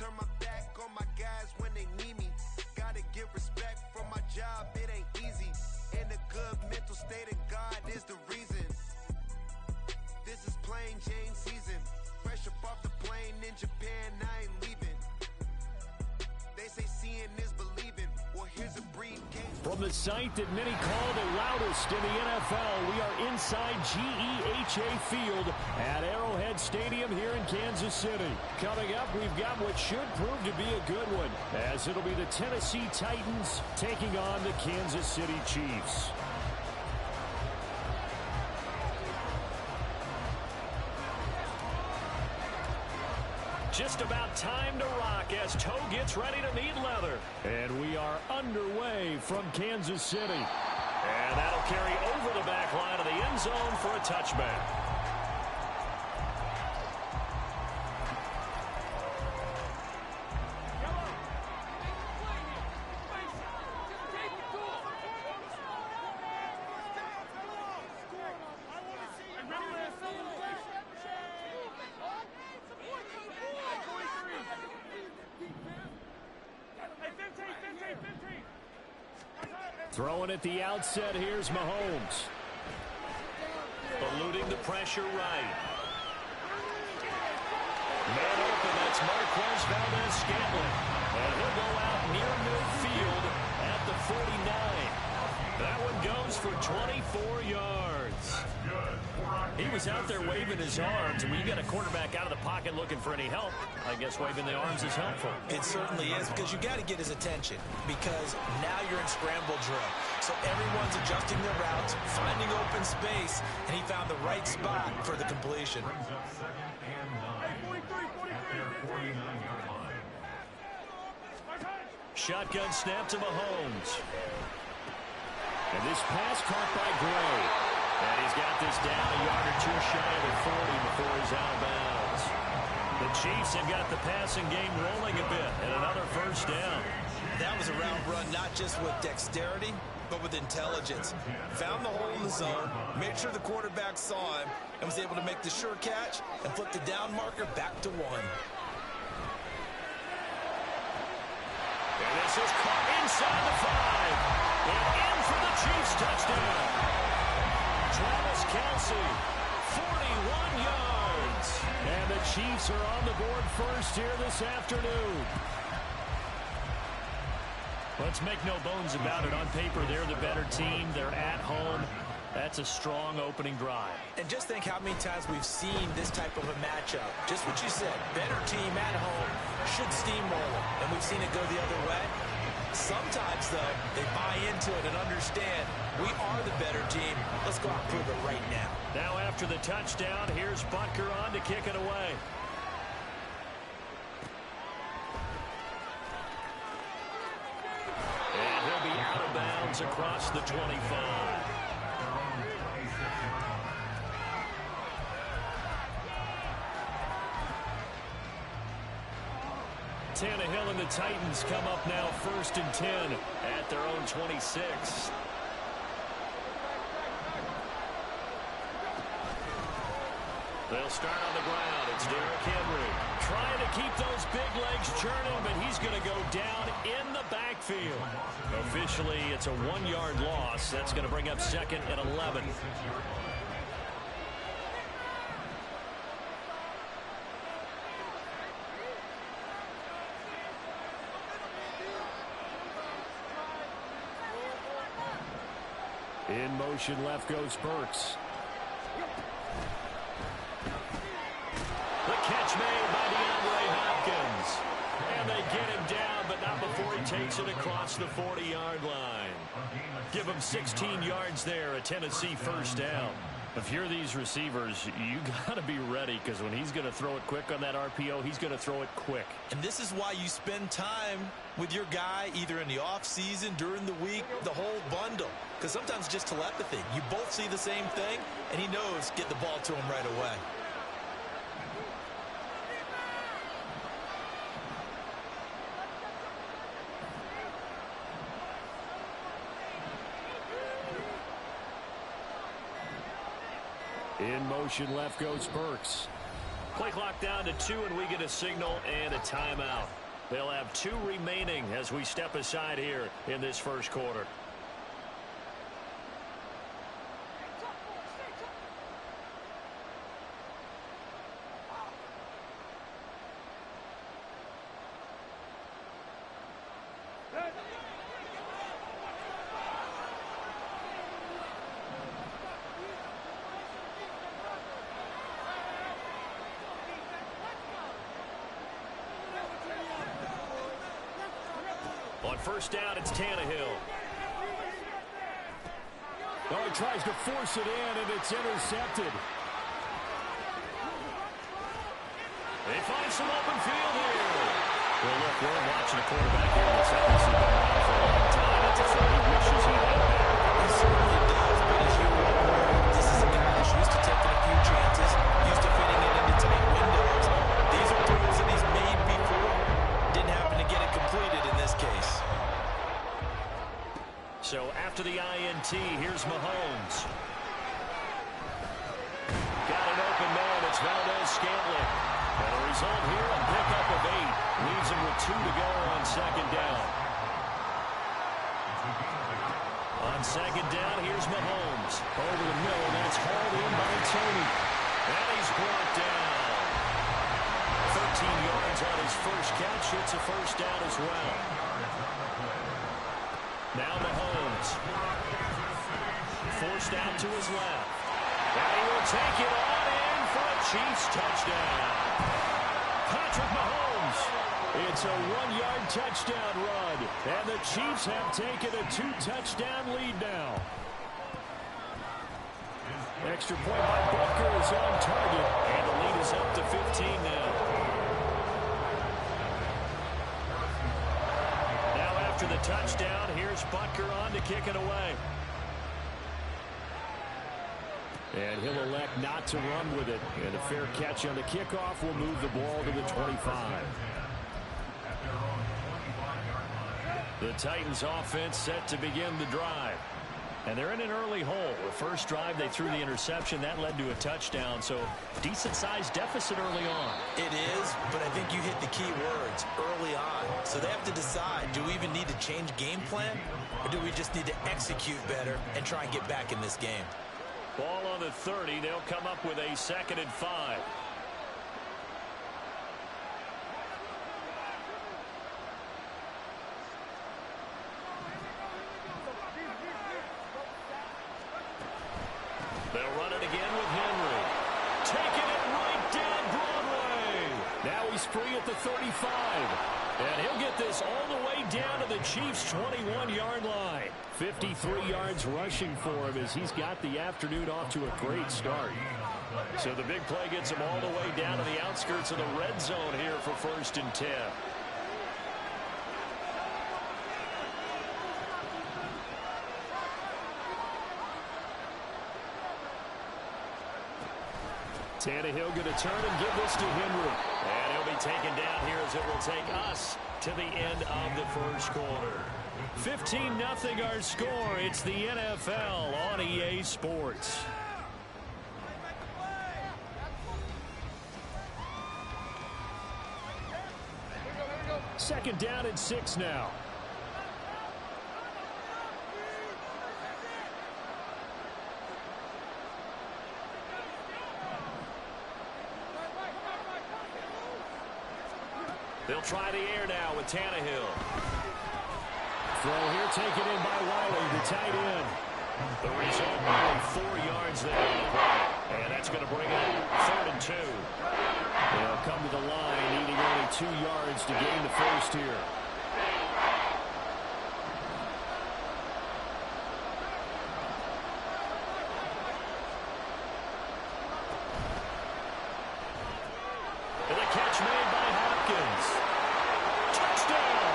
turn my back on my guys when they need me. Gotta give respect for my job, it ain't easy. In a good mental state and God is the reason. This is plain Jane season. Fresh up off the plane in Japan, I ain't leaving. They say seeing is believing. Well, here's a briefcase. From the site that many call the loudest in the NFL, we are inside GEHA Field at Arrowhead Stadium here in Kansas City. Coming up, we've got what should prove to be a good one, as it'll be the Tennessee Titans taking on the Kansas City Chiefs. Just about time to rock as Toe gets ready to meet leather. And we are underway from Kansas City. And that'll carry over the back line of the end zone for a touchback. Throwing at the outset, here's Mahomes. Eluding the pressure right. Man open, that's Marquez Valdez-Scantling. And he'll go out near midfield at the 49. That one goes for 24 yards. He was out there waving his arms, and when you got a quarterback out of the pocket looking for any help, I guess waving the arms is helpful. It certainly is, because you got to get his attention, because now you're in scramble drill. So everyone's adjusting their routes, finding open space, and he found the right spot for the completion. Shotgun snap to Mahomes. And this pass caught by Gray. And he's got this down a yard or two shy of the 40 before he's out of bounds. The Chiefs have got the passing game rolling a bit, and another first down. That was a route run not just with dexterity, but with intelligence. Found the hole in the zone, made sure the quarterback saw him, and was able to make the sure catch and flip the down marker back to 1. And this is caught inside the 5. And in for the Chiefs touchdown. Travis Kelce, 41 yards. And the Chiefs are on the board first here this afternoon. Let's make no bones about it. On paper, they're the better team. They're at home. That's a strong opening drive. And just think how many times we've seen this type of a matchup. Just what you said, better team at home should steamroll them. And we've seen it go the other way. Sometimes, though, they buy into it and understand we are the better team. Let's go out and prove it right now. Now after the touchdown, here's Butker on to kick it away. And he'll be out of bounds across the 25. Tannehill and the Titans come up now 1st and 10 at their own 26. They'll start on the ground. It's Derrick Henry trying to keep those big legs churning, but he's going to go down in the backfield. Officially, it's a 1-yard loss. That's going to bring up 2nd and 11. In motion left goes Burks. The catch made by DeAndre Hopkins. And they get him down, but not before he takes it across the 40-yard line. Give him 16 yards there, a Tennessee first down. If you're these receivers, you got to be ready, because when he's going to throw it quick on that RPO, he's going to throw it quick. And this is why you spend time with your guy either in the offseason, during the week, the whole bundle. Because sometimes just telepathy. You both see the same thing, and he knows get the ball to him right away. In motion left goes Burks. Play clock down to 2, and we get a signal and a timeout. They'll have 2 remaining as we step aside here in this first quarter. On first down, it's Tannehill. Oh, he tries to force it in, and it's intercepted. They find some open field here. Well, look, we're watching a quarterback here that's obviously been around for a long time. That's a throw he wishes he had back. He certainly does, but as you were aware, this is a guy that's used to taking a few chances, used to fitting it into tight windows. These are throws that he's made before. Didn't happen to get it completed in this case. So after the INT, here's Mahomes. Got an open man. It's Valdez-Scantling. And the result here, a pickup of 8. Leaves him with 2 to go on second down. On second down, here's Mahomes. Over the middle, and that's hauled in by Tony. And he's brought down. 13 yards on his first catch. It's a first down as well. Now Mahomes. Forced out to his left. And he will take it on in for a Chiefs touchdown. Patrick Mahomes. It's a 1-yard touchdown run. And the Chiefs have taken a 2-touchdown lead now. Extra point by Butker is on target. And the lead is up to 15 now. After the touchdown, here's Butker on to kick it away. And he'll elect not to run with it. And a fair catch on the kickoff will move the ball to the 25. The Titans offense set to begin the drive. And they're in an early hole. The first drive, they threw the interception. That led to a touchdown. So decent-sized deficit early on. It is, but I think you hit the key words early on. So they have to decide, do we even need to change game plan? Or do we just need to execute better and try and get back in this game? Ball on the 30. They'll come up with a 2nd and 5. They'll run it again with Henry. Taking it right down Broadway. Now he's free at the 35. And he'll get this all the way down to the Chiefs' 21-yard line. 53 yards rushing for him as he's got the afternoon off to a great start. So the big play gets him all the way down to the outskirts of the red zone here for 1st and 10. Tannehill going to turn and give this to Henry. And he'll be taken down here as it will take us to the end of the first quarter. 15-0 our score. It's the NFL on EA Sports. Second down and 6 now. They'll try the air now with Tannehill. Throw here taken in by Wiley, the tight end. The result, only 4 yards there. And that's going to bring up 3rd and 2. They'll come to the line, needing only 2 yards to gain the first here. And the catch made by Hopkins. Touchdown!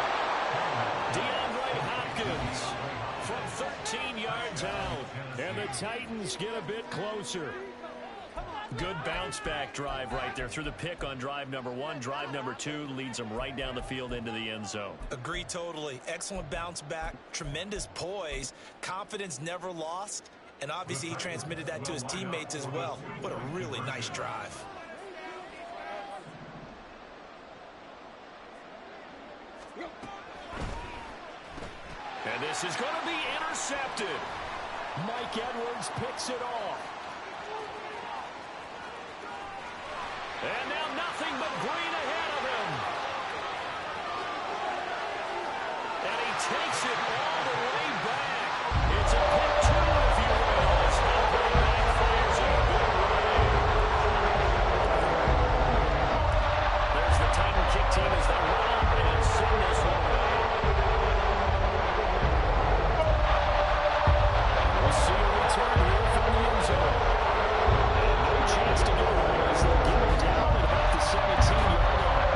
DeAndre Hopkins from 13 yards out. And the Titans get a bit closer. Good bounce-back drive right there through the pick on drive number 1. Drive number 2 leads them right down the field into the end zone. Agree totally. Excellent bounce back, tremendous poise, confidence never lost, and obviously he transmitted that to his teammates as well. What a really nice drive. And this is going to be intercepted. Mike Edwards picks it off. And now nothing but green ahead of him. And he takes it all the way back. It's a pick two, if you will. It's not very backfires in a good way. There's the Titan kick team as they run up and send this one away. We'll see a return here from the end zone. And no chance to go away as they'll get him down at about the 17-yard line.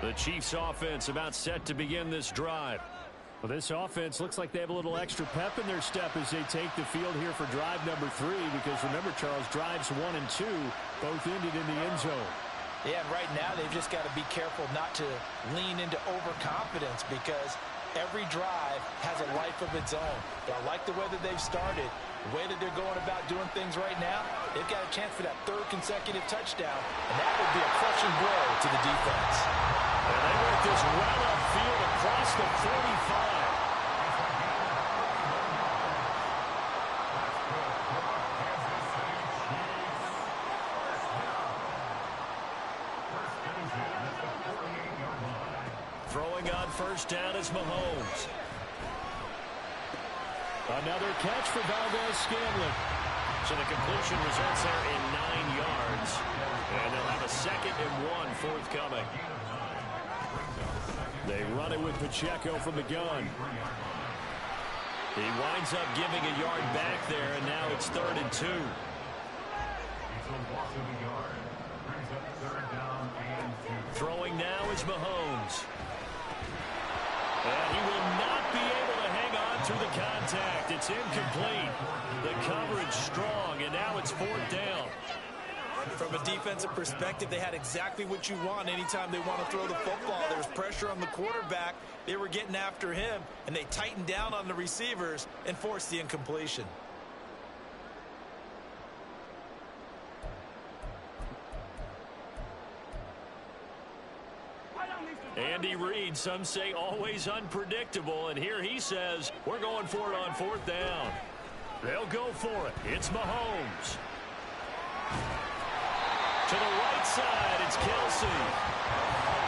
The Chiefs offense about set to begin this drive. Well, this offense looks like they have a little extra pep in their step as they take the field here for drive number 3, because remember, Charles, drives 1 and 2 both ended in the end zone. Yeah, and right now they've just got to be careful not to lean into overconfidence, because every drive has a life of its own. But I like the way that they've started, the way that they're going about doing things right now. They've got a chance for that 3rd consecutive touchdown, and that would be a crushing blow to the defense. And they work this well upfield across the 45. Throwing on first down is Mahomes. Another catch for Valdez-Scantling. So the completion results there in 9 yards. And they'll have a 2nd and 1 forthcoming. They run it with Pacheco from the gun. He winds up giving a yard back there, and now it's 3rd and 2. Throwing now is Mahomes. And he will not be able to hang on to the contact. It's incomplete. The coverage strong, and now it's 4th down. From a defensive perspective, they had exactly what you want anytime they want to throw the football. There was pressure on the quarterback. They were getting after him, and they tightened down on the receivers and forced the incompletion. Andy Reid, some say always unpredictable, and here he says we're going for it on 4th down. They'll go for it. It's Mahomes. To the right side, it's Kelsey.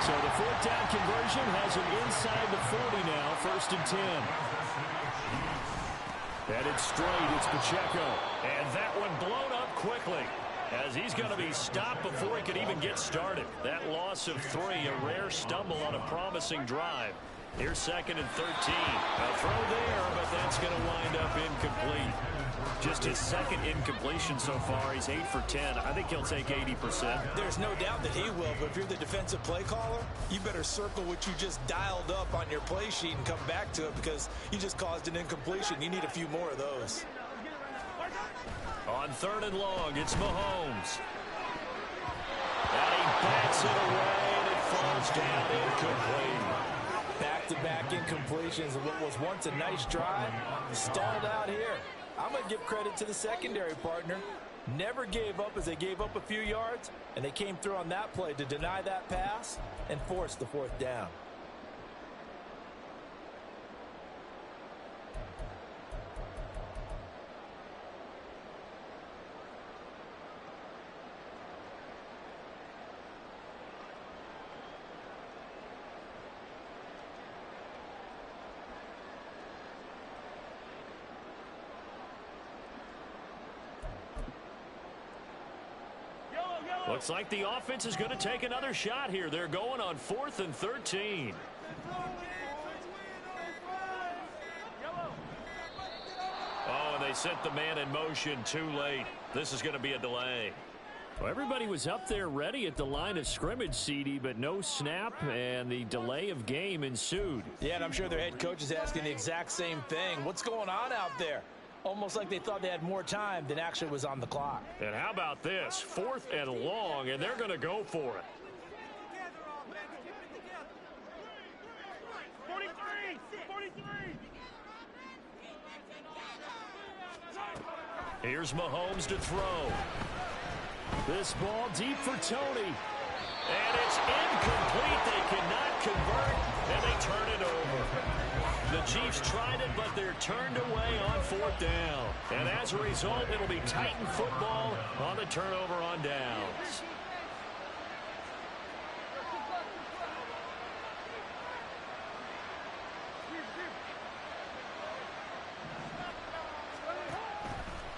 So the 4th down conversion has him inside the 40 now, 1st and 10. Headed straight, it's Pacheco. And that one blown up quickly, as he's going to be stopped before he could even get started. That loss of 3, a rare stumble on a promising drive. Here's 2nd and 13. A throw there, but that's going to wind up incomplete. Just his 2nd incompletion so far. He's 8 for 10. I think he'll take 80%. There's no doubt that he will, but if you're the defensive play caller, you better circle what you just dialed up on your play sheet and come back to it, because you just caused an incompletion. You need a few more of those. On 3rd and long, it's Mahomes. And he bats it away, and it falls down incomplete. Back-to-back incompletions of what was once a nice drive, stalled out here. I'm going to give credit to the secondary partner. Never gave up as they gave up a few yards, and they came through on that play to deny that pass and force the 4th down. Looks like the offense is going to take another shot here. They're going on 4th and 13. Oh, and they sent the man in motion too late. This is going to be a delay. Well, everybody was up there ready at the line of scrimmage, CD, but no snap, and the delay of game ensued. Yeah, and I'm sure their head coach is asking the exact same thing. What's going on out there? Almost like they thought they had more time than actually was on the clock. And how about this? 4th and long, and they're going to go for it. 43! Here's Mahomes to throw. This ball deep for Tony. And it's incomplete. They cannot convert, and they turn it over. The Chiefs tried it, but they're turned away on 4th down. And as a result, it'll be Titan football on the turnover on downs.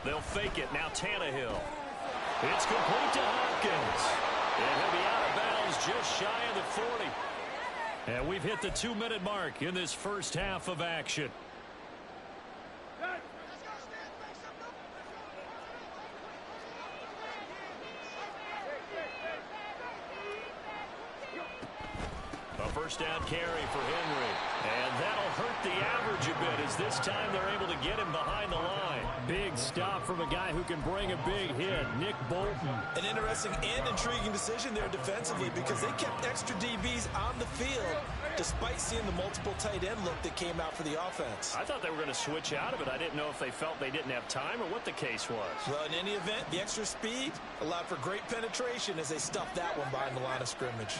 They'll fake it. Now Tannehill. It's complete to Hopkins. And he'll be out of bounds just shy of the 40. And we've hit the 2-minute mark in this first half of action. A first down carry for Henry. And that'll hurt the average a bit as this time they're able to get him behind the line. Big stop from a guy who can bring a big hit, Nick Bolton. An interesting and intriguing decision there defensively because they kept extra DBs on the field despite seeing the multiple tight end look that came out for the offense. I thought they were going to switch out of it. I didn't know if they felt they didn't have time or what the case was. Well, in any event, the extra speed allowed for great penetration as they stuffed that one behind the line of scrimmage.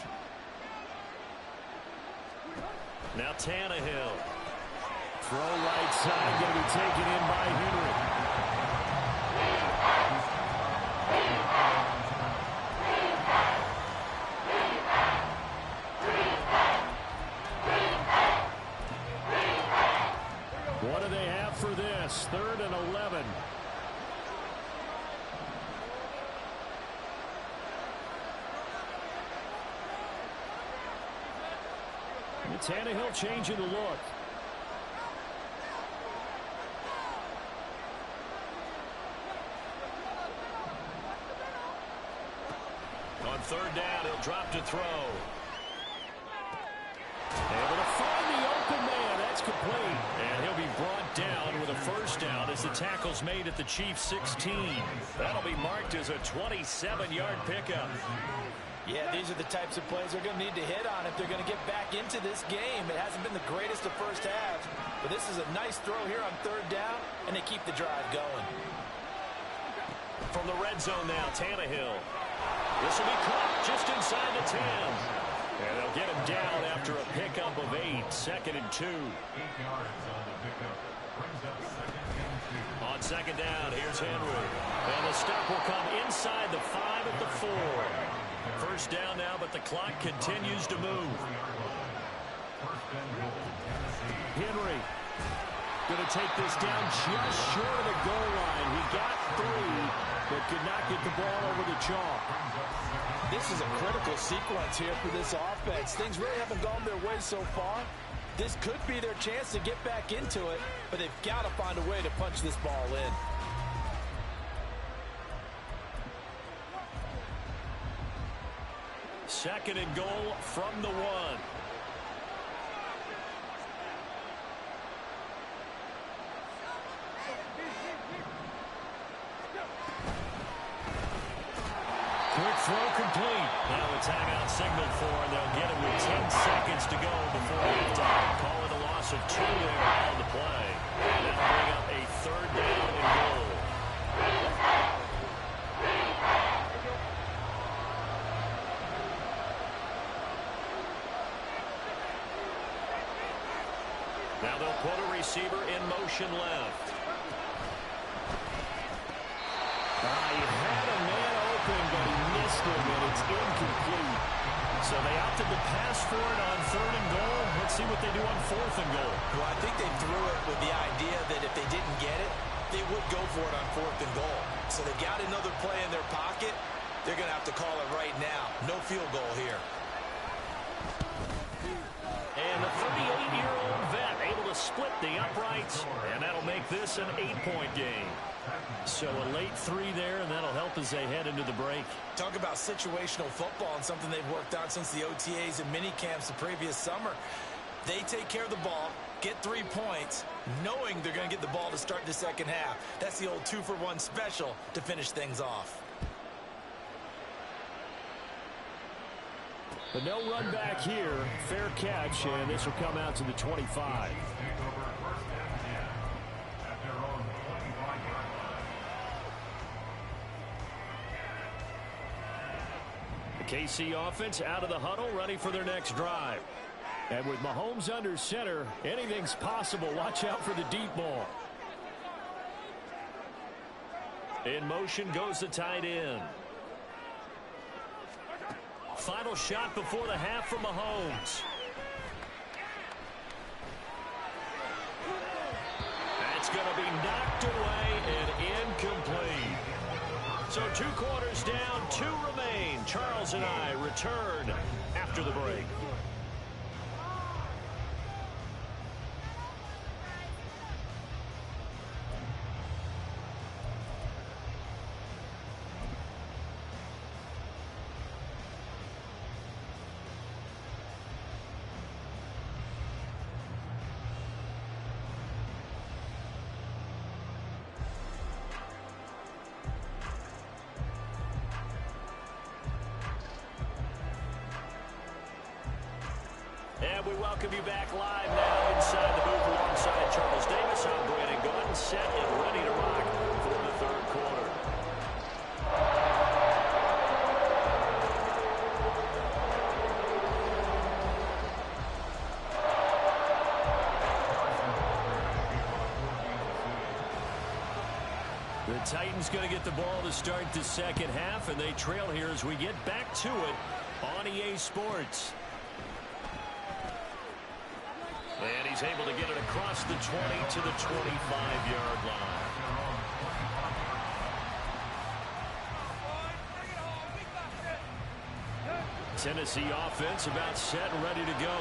Now Tannehill. Throw right side, going to be taken in by Henry. What do they have for this? 3rd and 11. Tannehill changing the look. On 3rd down, he'll drop to throw. Able to find the open man. That's complete. And he'll be brought down with a first down as the tackle's made at the Chiefs' 16. That'll be marked as a 27-yard pickup. Yeah, these are the types of plays they're going to need to hit on if they're going to get back into this game. It hasn't been the greatest of first halves, but this is a nice throw here on 3rd down, and they keep the drive going. From the red zone now, Tannehill. This will be caught just inside the 10. And they'll get him down after a pickup of 8, 2nd and 2. On 2nd down, here's Henry. And the stop will come inside the 5 at the 4. First down now, but the clock continues to move. Henry going to take this down just short of the goal line. He got 3, but could not get the ball over the chalk. This is a critical sequence here for this offense. Things really haven't gone their way so far. This could be their chance to get back into it, but they've got to find a way to punch this ball in. Second and goal from the 1. Quick throw complete. Now a timeout signaled for, and they'll get him with 10 seconds to go before halftime. Call it a loss of 2 there on the play. And that'll bring up a 3rd down and goal. Now they'll put a receiver in motion left. He had a man open, but he missed him, and it's incomplete. So they opted to pass for it on 3rd and goal. Let's see what they do on 4th and goal. Well, I think they threw it with the idea that if they didn't get it, they would go for it on 4th and goal. So they got another play in their pocket. They're going to have to call it right now. No field goal here. And the 38-year-old vet able to split the uprights, and that'll make this an 8-point game. So a late 3 there, and that'll help as they head into the break. Talk about situational football and something they've worked on since the OTAs and mini camps the previous summer. They take care of the ball, get 3 points, knowing they're going to get the ball to start the second half. That's the old 2-for-1 special to finish things off. But no run back here. Fair catch, and this will come out to the 25. KC offense out of the huddle, ready for their next drive. And with Mahomes under center, anything's possible. Watch out for the deep ball. In motion goes the tight end. Final shot before the half from Mahomes. That's going to be knocked away and incomplete. So 2 quarters down, 2 remain. Charles and I return after the break. And we welcome you back live now inside the booth alongside Charles Davis. I'm Brandon Gordon, set and ready to rock for the 3rd quarter. The Titans going to get the ball to start the 2nd half, and they trail here as we get back to it on EA Sports. And he's able to get it across the 20 to the 25-yard line. Tennessee offense about set and ready to go.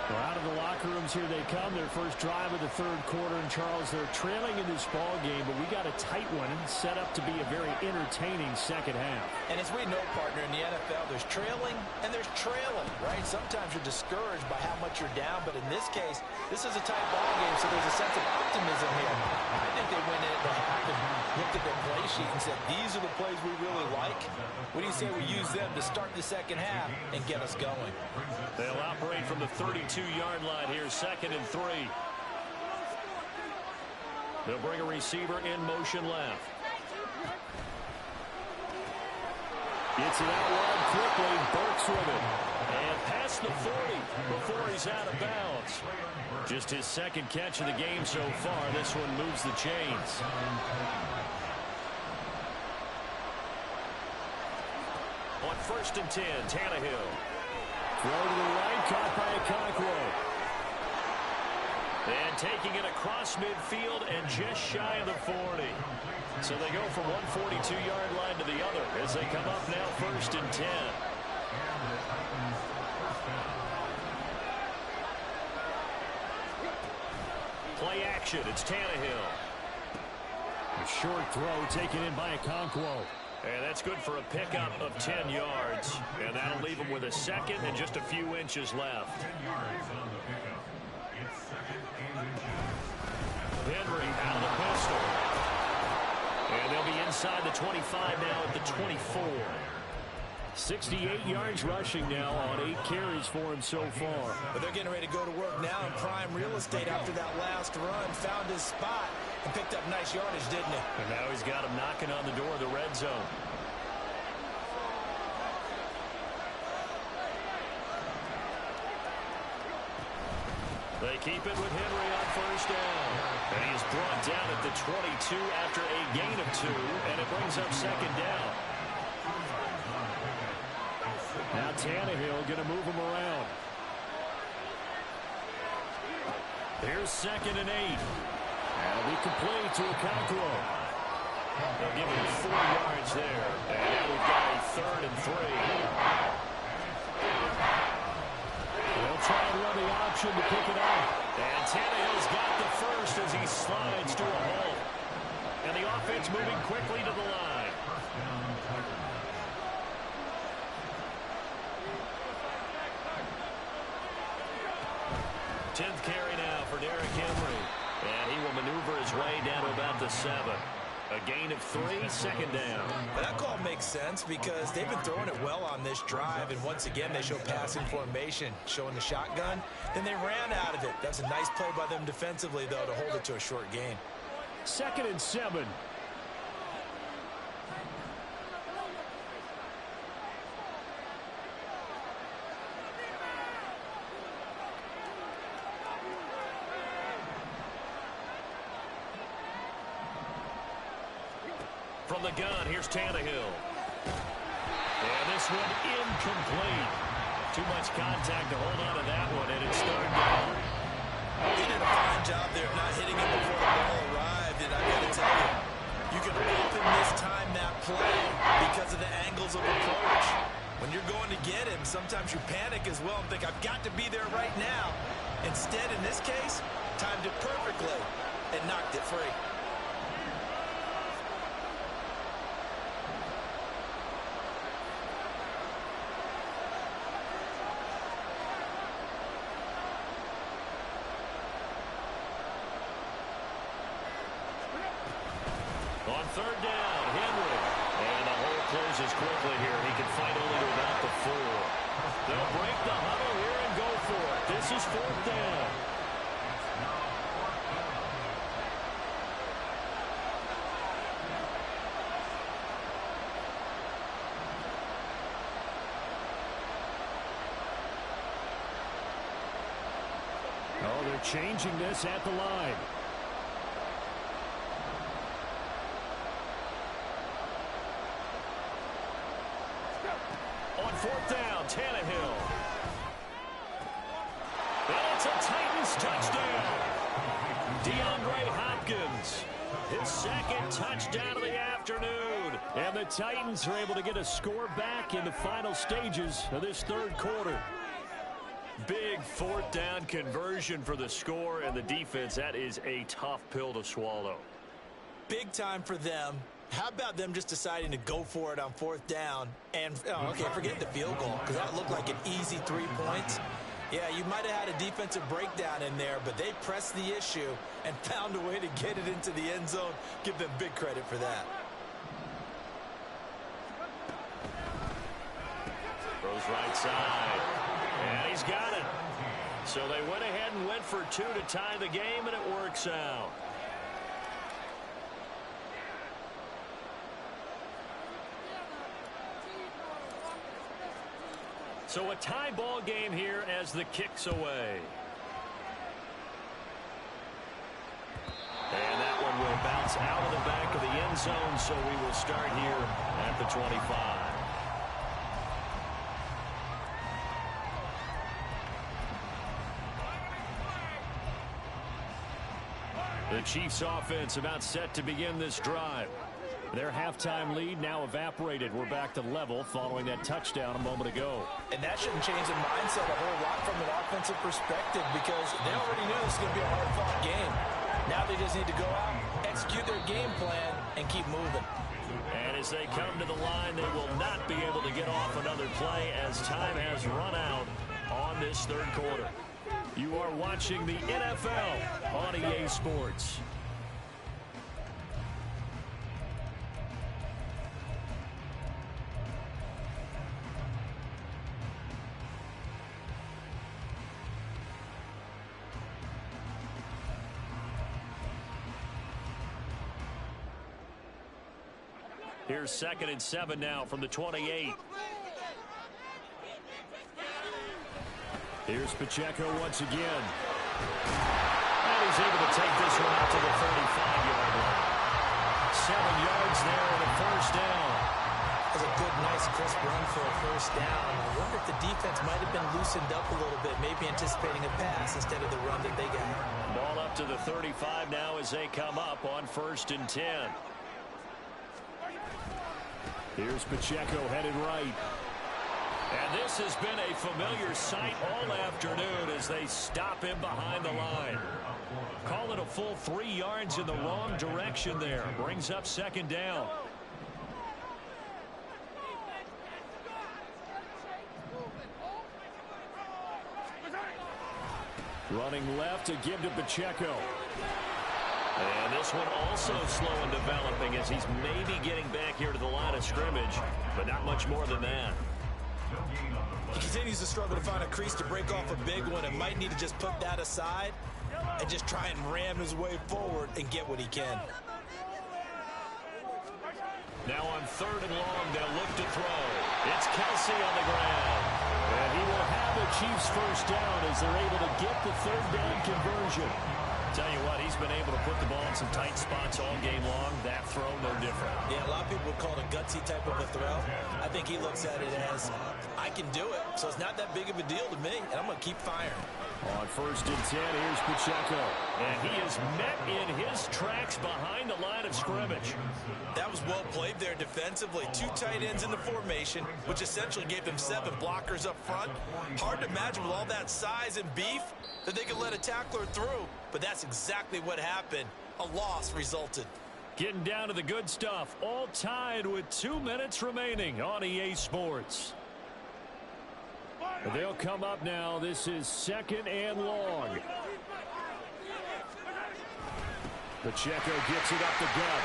Well, out of the locker rooms here they come. Their first drive of the 3rd quarter. And Charles, they're trailing in this ball game, but we got a tight one set up to be a very entertaining 2nd half. And as we know, partner, in the NFL, there's trailing and there's trailing, right? Sometimes you're discouraged by how much you're down, but in this case, this is a tight ball game, so there's a sense of optimism here. I think they went in at the half and looked at their play sheet and said, these are the plays we really like. What do you say we use them to start the 2nd half and get us going? They'll operate from the 32-yard line here, 2nd and 3. They'll bring a receiver in motion left. Gets it out wide quickly. Burks with it. And past the 40 before he's out of bounds. Just his 2nd catch of the game so far. This one moves the chains. On 1st and 10, Tannehill. Throw to the right, caught by Okonkwo. And taking it across midfield and just shy of the 40. So they go from one 42-yard line to the other as they come up now 1st and 10. Play action, it's Tannehill. A short throw taken in by Okonkwo. And that's good for a pickup of 10 yards. And that'll leave him with a 2nd and just a few inches left. Henry out of the pistol. And they'll be inside the 25 now at the 24. 68 yards rushing now on 8 carries for him so far. But they're getting ready to go to work now in prime real estate after that last run. Found his spot and picked up nice yardage, didn't he? And now he's got him knocking on the door of the red zone. They keep it with Henry on 1st down. And he is brought down at the 22 after a gain of 2. And it brings up 2nd down. Now Tannehill going to move him around. Here's 2nd and 8. That'll be complete to Okonkwo. They'll give him 4 yards there. And now we've got a 3rd and 3. They'll try and run the option to pick it up. And Tannehill's got the first as he slides to a halt. And the offense moving quickly to the line. 10th carry now for Derrick Henry. And he will maneuver his way down to about the 7. A gain of 3, 2nd down. But that call makes sense because they've been throwing it well on this drive, and once again they show passing formation, showing the shotgun. Then they ran out of it. That's a nice play by them defensively, though, to hold it to a short gain. 2nd and 7. From the gun, here's Tannehill. And this one incomplete. Too much contact to hold on to that one, and it's third down. He did a fine job there of not hitting him before the ball arrived, and I got to tell you, you can often mistime that play because of the angles of approach. When you're going to get him, sometimes you panic as well and think, I've got to be there right now. Instead, in this case, timed it perfectly and knocked it free. On third down, Henry. And the hole closes quickly here. He can fight only to about the 4. They'll break the huddle here and go for it. This is fourth down. Oh, they're changing this at the line. On fourth down, Tannehill. And it's a Titans touchdown. DeAndre Hopkins, his second touchdown of the afternoon. And the Titans are able to get a score back in the final stages of this third quarter. Big fourth down conversion for the score, and the defense, that is a tough pill to swallow. Big time for them. How about them just deciding to go for it on fourth down? And, okay, forget the field goal, because that looked like an easy 3 points. Yeah, you might have had a defensive breakdown in there, but they pressed the issue and found a way to get it into the end zone. Give them big credit for that. Throws right side. And he's got it. So they went ahead and went for 2 to tie the game, and it works out. So a tie ball game here as the kick's away. And that one will bounce out of the back of the end zone, so we will start here at the 25. The Chiefs offense about set to begin this drive. Their halftime lead now evaporated. We're back to level following that touchdown a moment ago. And that shouldn't change the mindset a whole lot from an offensive perspective, because they already knew this was going to be a hard-fought game. Now they just need to go out, execute their game plan, and keep moving. And as they come to the line, they will not be able to get off another play as time has run out on this third quarter. You are watching the NFL on EA Sports. Here's 2nd and 7 now from the 28. Here's Pacheco once again. And he's able to take this one out to the 35-yard line. 7 yards there and a first down. That was a good, nice, crisp run for a first down. I wonder if the defense might have been loosened up a little bit, maybe anticipating a pass instead of the run that they got. Ball up to the 35 now as they come up on 1st and 10. Here's Pacheco headed right. And this has been a familiar sight all afternoon as they stop him behind the line. Call it a full 3 yards in the wrong direction there. Brings up 2nd down. Running left to give to Pacheco. And this one also slow in developing as he's maybe getting back here to the line of scrimmage, but not much more than that. He continues to struggle to find a crease to break off a big one and might need to just put that aside and just try and ram his way forward and get what he can. Now on 3rd and long, they'll look to throw. It's Kelsey on the ground. And he will have the Chiefs first down as they're able to get the 3rd down conversion. Tell you what, he's been able to put the ball in some tight spots all game long. That throw, no different. Yeah, a lot of people would call it a gutsy type of a throw. I think he looks at it as, I can do it, so it's not that big of a deal to me, and I'm going to keep firing. On 1st and 10, here's Pacheco. And he is met in his tracks behind the line of scrimmage. That was well played there defensively. 2 tight ends in the formation, which essentially gave them 7 blockers up front. Hard to imagine with all that size and beef that they could let a tackler through, but that's exactly what happened. A loss resulted. Getting down to the good stuff. All tied with 2 minutes remaining on EA Sports. They'll come up now. This is 2nd and long. Pacheco gets it up the gut.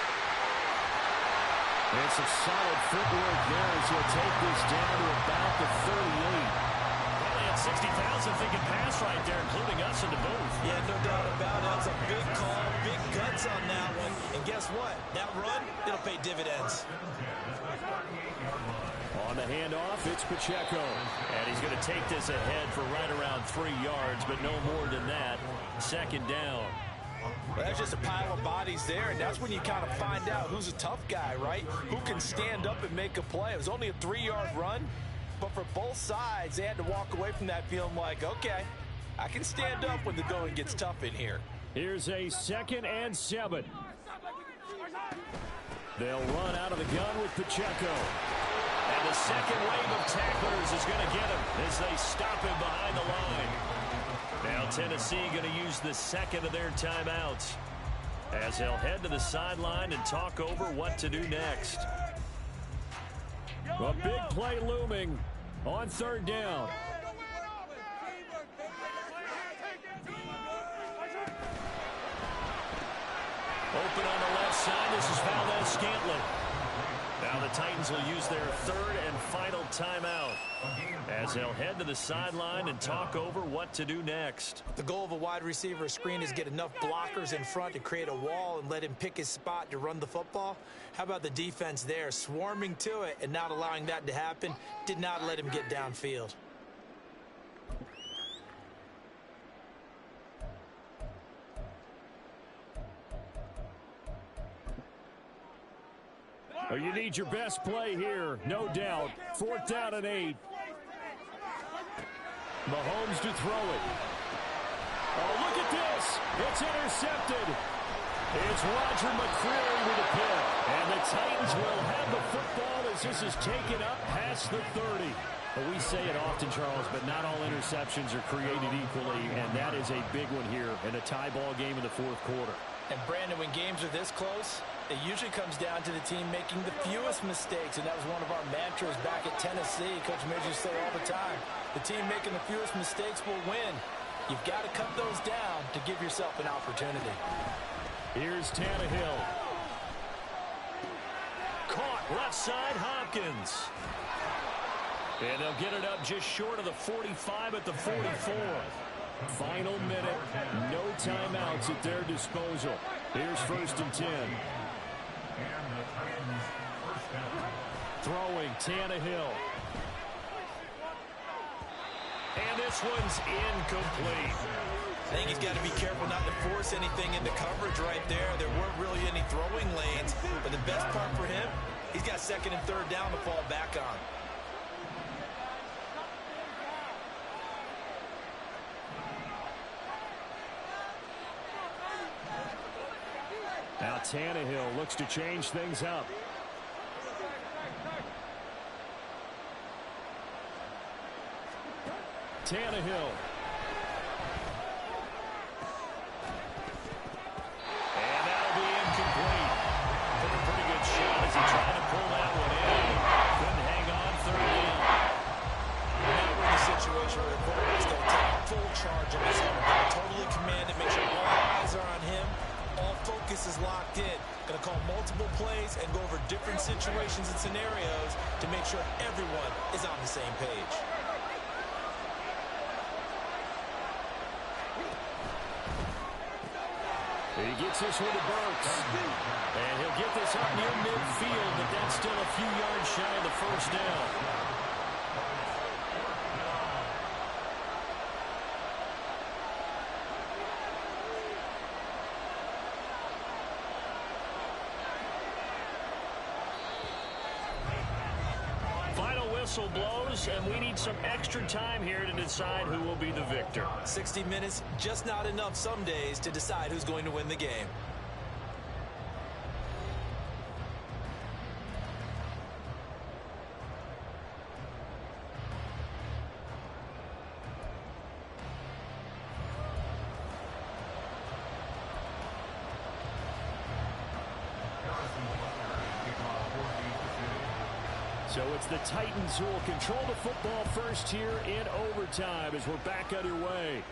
And some solid footwork there as he'll take this down to about the 38. Probably had 60,000 thinking pass right there, including us in the booth. Yeah, no doubt about it. That was a big call, big guts on that one. And guess what? That run, it'll pay dividends. On the handoff, it's Pacheco. And he's going to take this ahead for right around 3 yards, but no more than that. 2nd down. Well, that's just a pile of bodies there, and that's when you kind of find out who's a tough guy, right? Who can stand up and make a play. It was only a 3-yard run, but for both sides, they had to walk away from that feeling like, okay, I can stand up when the going gets tough in here. Here's a 2nd and 7. They'll run out of the gun with Pacheco. And the second wave of tacklers is going to get him as they stop him behind the line. Now Tennessee going to use the second of their timeouts as they'll head to the sideline and talk over what to do next. A big play looming on 3rd down. Open on the left side. This is Valdez-Scantling. Now the Titans will use their 3rd and final timeout as they'll head to the sideline and talk over what to do next. The goal of a wide receiver screen is get enough blockers in front to create a wall and let him pick his spot to run the football. How about the defense there, swarming to it and not allowing that to happen? Did not let him get downfield. Oh, you need your best play here, no doubt. 4th down and 8. Mahomes to throw it. Oh, look at this. It's intercepted. It's Roger McCreary with a pick. And the Titans will have the football as this is taken up past the 30. Well, we say it often, Charles, but not all interceptions are created equally, and that is a big one here in a tie ball game in the 4th quarter. And, Brandon, when games are this close, it usually comes down to the team making the fewest mistakes, and that was one of our mantras back at Tennessee. Coach Midge used to say all the time, the team making the fewest mistakes will win. You've got to cut those down to give yourself an opportunity. Here's Tannehill. Caught left side, Hopkins. And they'll get it up just short of the 45 at the 44. Final minute, no timeouts at their disposal. Here's 1st and 10. Throwing, Tannehill. And this one's incomplete. I think he's got to be careful not to force anything into coverage right there. There weren't really any throwing lanes, but the best part for him, he's got 2nd and 3rd down to fall back on. Now Tannehill looks to change things up. Tannehill. And that'll be incomplete. Took a pretty good shot as he tried to pull that one in. Couldn't hang on 3rd down. Now we're in a situation where the quarterback's going to take full charge of his own. Totally commanded, make sure all eyes are on him. All focus is locked in. Going to call multiple plays and go over different situations and scenarios to make sure everyone is on the same page. He gets this one to Burks. And he'll get this up near midfield, but that's still a few yards shy of the 1st down. whistle blows, and we need some extra time here to decide who will be the victor. 60 minutes, just not enough some days to decide who's going to win the game. So it's the Titans who will control the football first here in overtime as we're back underway.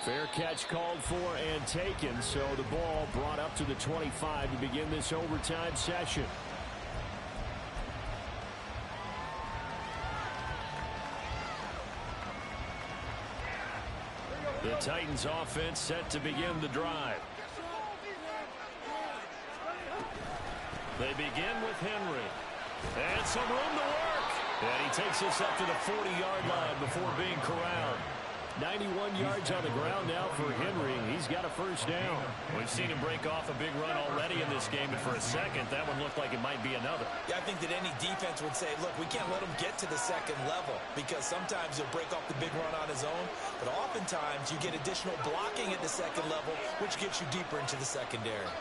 Fair catch called for and taken, so the ball brought up to the 25 to begin this overtime session. The Titans offense set to begin the drive. They begin with Henry. And some room to work. And he takes us up to the 40-yard line before being corralled. 91 yards on the ground now for Henry. He's got a first down. We've seen him break off a big run already in this game, and for a second, that one looked like it might be another. Yeah, I think that any defense would say, look, we can't let him get to the second level because sometimes he'll break off the big run on his own, but oftentimes you get additional blocking at the second level, which gets you deeper into the secondary.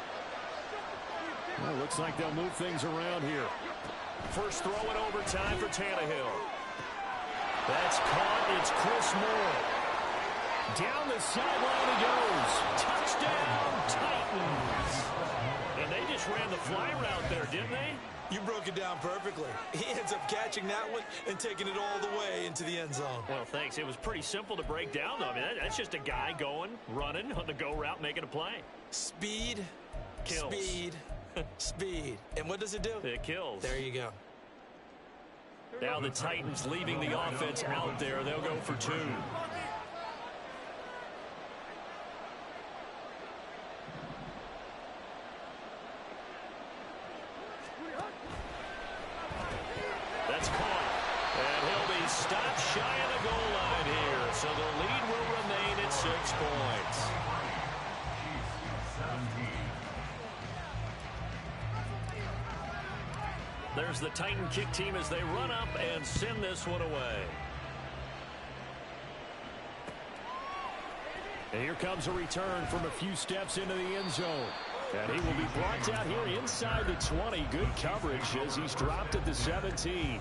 Well, looks like they'll move things around here. First throw in overtime for Tannehill. That's caught. It's Chris Moore. Down the sideline he goes. Touchdown, Titans. And they just ran the fly route there, didn't they? You broke it down perfectly. He ends up catching that one and taking it all the way into the end zone. Well, thanks. It was pretty simple to break down, though. I mean, that's just a guy going, running on the go route, making a play. Speed, Kills. speed, speed. And what does it do? It kills. There you go. Now the Titans leaving the offense out there. They'll go for two. That's caught. And he'll be stopped shy of the goal line here. So the lead will remain at 6 points. There's the Titan kick team as they run up and send this one away. And here comes a return from a few steps into the end zone. And he will be brought down here inside the 20. Good coverage as he's dropped at the 17.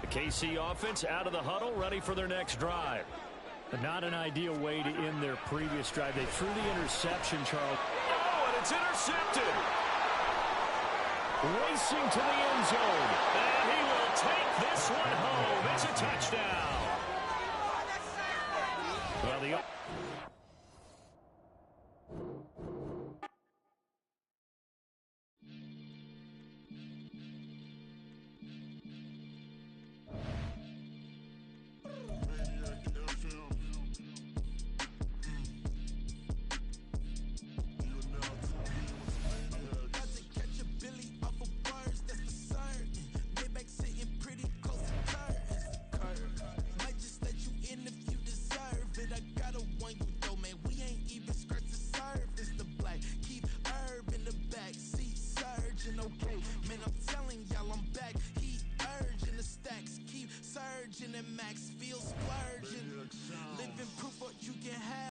The KC offense out of the huddle, ready for their next drive. But not an ideal way to end their previous drive. They threw the interception, Charles. Oh, and it's intercepted. Racing to the end zone. And he will take this one home. It's a touchdown. Well, the and max feel splurging. Living proof what you can have.